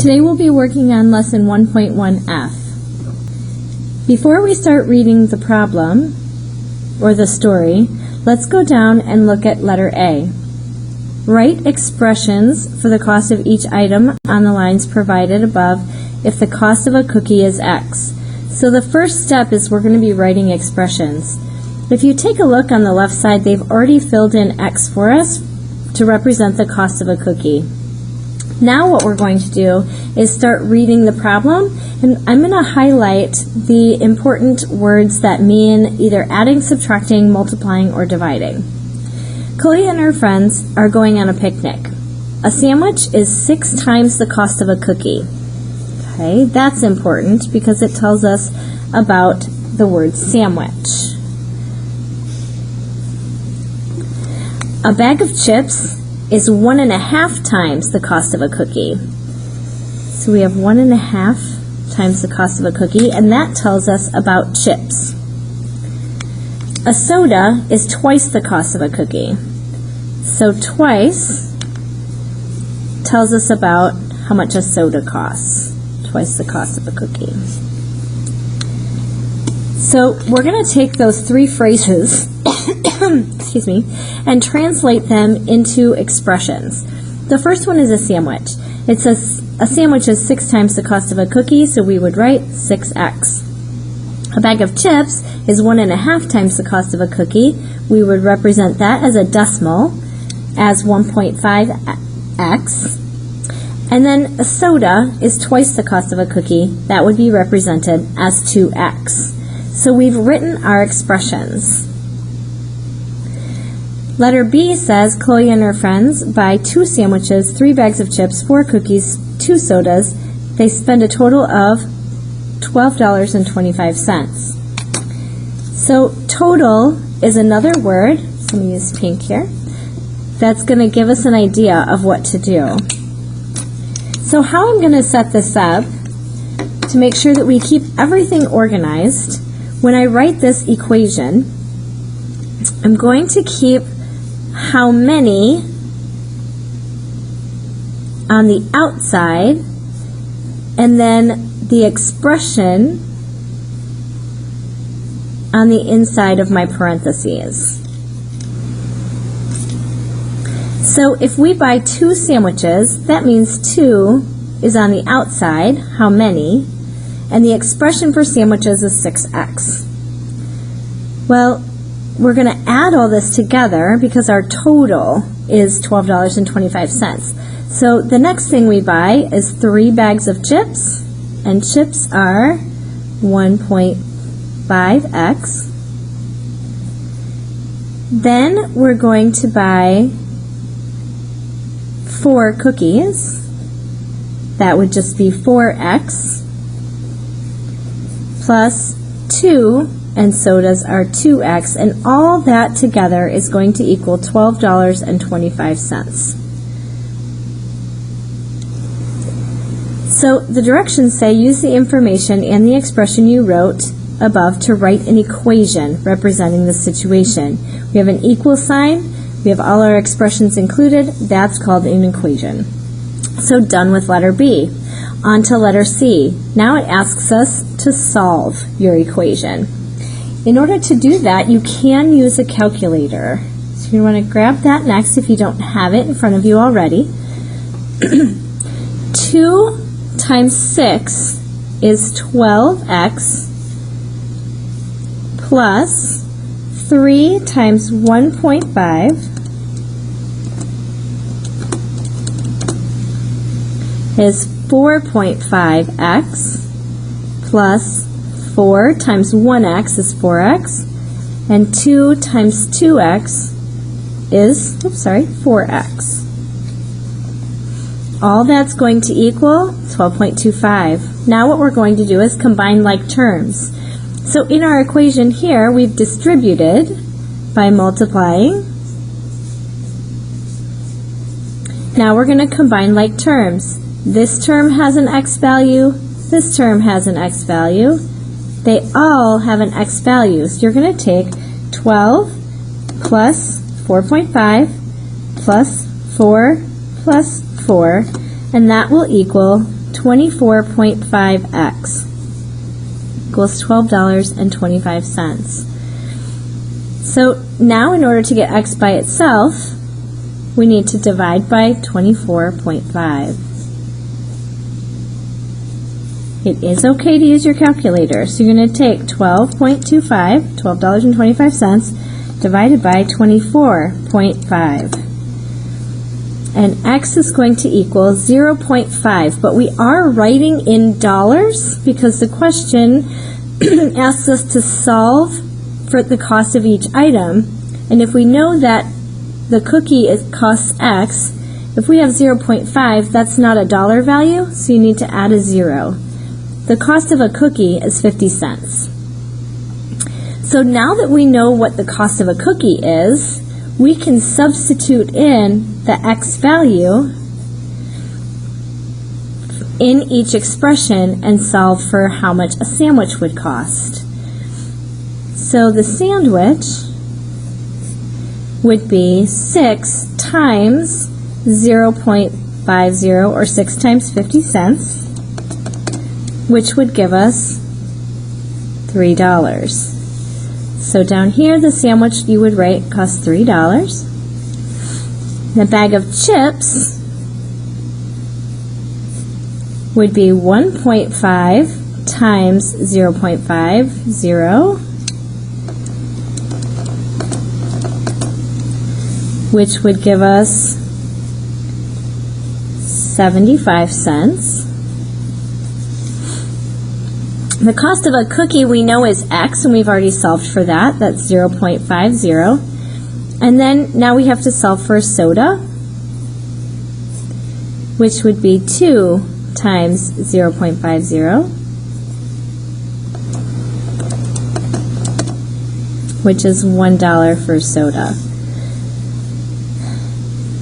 Today we'll be working on lesson 1.1F. Before we start reading the problem, or the story, let's go down and look at letter A. Write expressions for the cost of each item on the lines provided above if the cost of a cookie is X. So the first step is we're going to be writing expressions. If you take a look on the left side, they've already filled in X for us to represent the cost of a cookie. Now what we're going to do is start reading the problem, and I'm going to highlight the important words that mean either adding, subtracting, multiplying, or dividing. Chloe and her friends are going on a picnic. A sandwich is 6 times the cost of a cookie. Okay, that's important because it tells us about the word sandwich. A bag of chips is 1.5 times the cost of a cookie. So we have 1.5 times the cost of a cookie, and that tells us about chips. A soda is twice the cost of a cookie. So twice tells us about how much a soda costs. Twice the cost of a cookie. So we're going to take those 3 phrases excuse me, and translate them into expressions. The first one is a sandwich. It says a sandwich is 6 times the cost of a cookie, so we would write 6x. A bag of chips is 1.5 times the cost of a cookie. We would represent that as a decimal as 1.5x. And then a soda is twice the cost of a cookie. That would be represented as 2x. So we've written our expressions. Letter B says Chloe and her friends buy 2 sandwiches, 3 bags of chips, 4 cookies, 2 sodas. They spend a total of $12.25. So total is another word, so I'm going to use pink here, that's going to give us an idea of what to do. So how I'm going to set this up to make sure that we keep everything organized, when I write this equation, I'm going to keep how many on the outside and then the expression on the inside of my parentheses. So if we buy 2 sandwiches, that means 2 is on the outside, how many, and the expression for sandwiches is 6x. Well, we're going to add all this together because our total is $12.25. So the next thing we buy is 3 bags of chips, and chips are 1.5x. Then we're going to buy 4 cookies. That would just be 4x plus 2, and sodas are 2x, and all that together is going to equal $12.25. So the directions say use the information and the expression you wrote above to write an equation representing the situation. We have an equal sign, we have all our expressions included, that's called an equation. So done with letter B. On to letter C. Now it asks us to solve your equation. In order to do that, you can use a calculator. So you want to grab that next if you don't have it in front of you already. 2 times 6 is 12x plus 3 times 1.5 is 4.5x plus 4 times 1x is 4x, and 2 times 2x is, 4x. All that's going to equal 12.25. Now what we're going to do is combine like terms. So in our equation here, we've distributed by multiplying. Now we're going to combine like terms. This term has an x value, this term has an x value. They all have an x value. So you're going to take 12 plus 4.5 plus 4 plus 4, and that will equal 24.5x equals $12.25. So now in order to get x by itself, we need to divide by 24.5. It is okay to use your calculator. So you're going to take 12.25, $12.25, divided by 24.5. And x is going to equal 0.5, but we are writing in dollars because the question asks us to solve for the cost of each item. And if we know that the cookie costs x, if we have 0.5, that's not a dollar value, so you need to add a 0. The cost of a cookie is 50 cents. So now that we know what the cost of a cookie is, we can substitute in the x value in each expression and solve for how much a sandwich would cost. So the sandwich would be 6 times 0.50, or 6 times 50 cents, which would give us $3. So down here, the sandwich you would write costs $3. The bag of chips would be 1.5 times 0.50, which would give us 75 cents. The cost of a cookie we know is x, and we've already solved for that. That's 0.50. And then now we have to solve for a soda, which would be 2 times 0.50, which is $1 for soda.